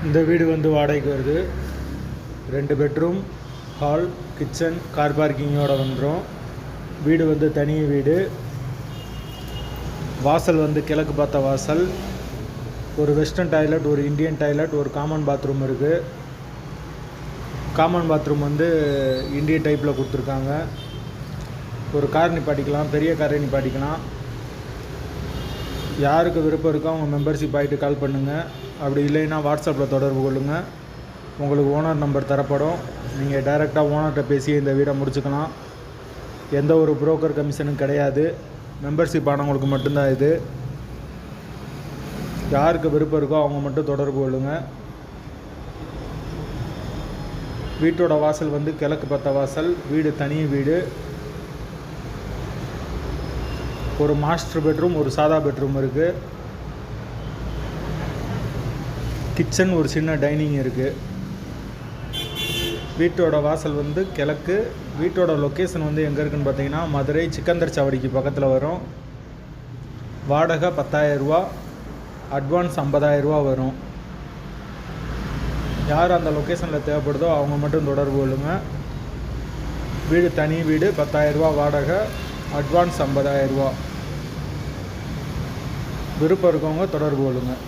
இந்த வீடு வந்து வாடகைக்கு வருது. 2 பெட்ரூம், ஹால், கிச்சன், கார் பார்க்கிங்கோடு வந்துடும். வீடு வந்து தனி வீடு. வாசல் வந்து கிழக்கு பார்த்த வாசல். ஒரு வெஸ்டர்ன் டாய்லெட், ஒரு இந்தியன் டாய்லெட், ஒரு காமன் பாத்ரூம் இருக்குது. காமன் பாத்ரூம் வந்து இந்தியன் டைப்பில் கொடுத்துருக்காங்க. ஒரு கார் நிப்பாட்டிக்கலாம், பெரிய காரை நிப்பாட்டிக்கலாம். யாருக்கு விருப்பம் இருக்கோ அவங்க மெம்பர்ஷிப் ஆகிட்டு கால் பண்ணுங்கள். அப்படி இல்லைன்னா வாட்ஸ்அப்பில் தொடர்பு கொள்ளுங்கள். உங்களுக்கு ஓனர் நம்பர் தரப்படும். நீங்கள் டைரெக்டாக ஓனர்கிட்ட பேசி இந்த வீடை முடிச்சுக்கலாம். எந்த ஒரு புரோக்கர் கமிஷனும் கிடையாது. மெம்பர்ஷிப் ஆனவங்களுக்கு மட்டும்தான் இது. யாருக்கு விருப்பம் இருக்கோ அவங்க மட்டும் தொடர்பு கொள்ளுங்கள். வீட்டோட வாசல் வந்து கிழக்கு பார்த்த வாசல். வீடு தனி வீடு. ஒரு மாஸ்டர் பெட்ரூம், ஒரு சாதா பெட்ரூம் இருக்குது. கிச்சன், ஒரு சின்ன டைனிங் இருக்குது. வீட்டோட வாசல் வந்து கிழக்கு. வீட்டோட லொக்கேஷன் வந்து எங்கே இருக்குதுன்னு பார்த்தீங்கன்னா மதுரை சிக்கந்தர் சாவடிக்கு பக்கத்தில் வரும். வாடகை 10,000 ரூபா, அட்வான்ஸ் 50,000 ரூபா வரும். யார் அந்த லொக்கேஷனில் தேவைப்படுதோ அவங்க மட்டும் தொடர்பு கொள்ளுங்கள். வீடு தனி வீடு, 10,000 ரூபா வாடகை, அட்வான்ஸ் 50,000 ரூபா. விருப்பம் இருக்கவங்க தொடர்பு கொள்ளுங்கள்.